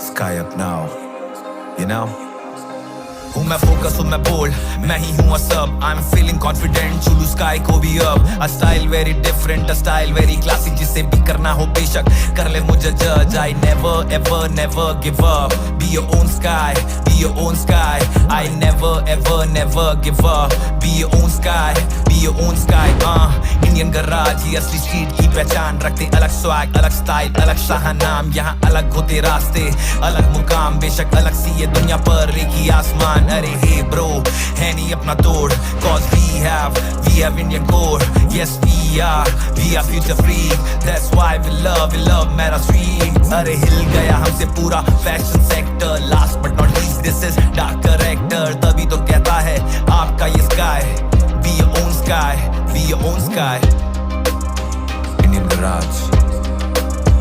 Sky up now, you know. हूँ मैं focus हूँ मैं बोल्ड, मैं ही हूँ सब. I'm feeling confident, चुलू स्काई को भी अब. A style very different, a style very classic, जिसे भी करना हो बेशक कर ले मुझे judge. I never ever never give up. Be your own sky, be your own sky. I never ever never give up. Be your own sky, be your own sky. Indian garage ये असली street की पहचान रखते. अलग swag, अलग style, अलग शाह नाम. यहाँ अलग होते रास्ते, अलग मुकाम. बेशक अलग सी ये दुनिया पर एक ही आसमान. अरे hey bro, है नहीं अपना तोड़. Cause we have Indian core. Yes we are future free. That's why we love मेरा street. अरे हिल गया हमसे पूरा fashion sector. Last but not least, this is dark character. तभी तो कहता है आपका ये sky. Be your own sky, be your own sky. Indian garage.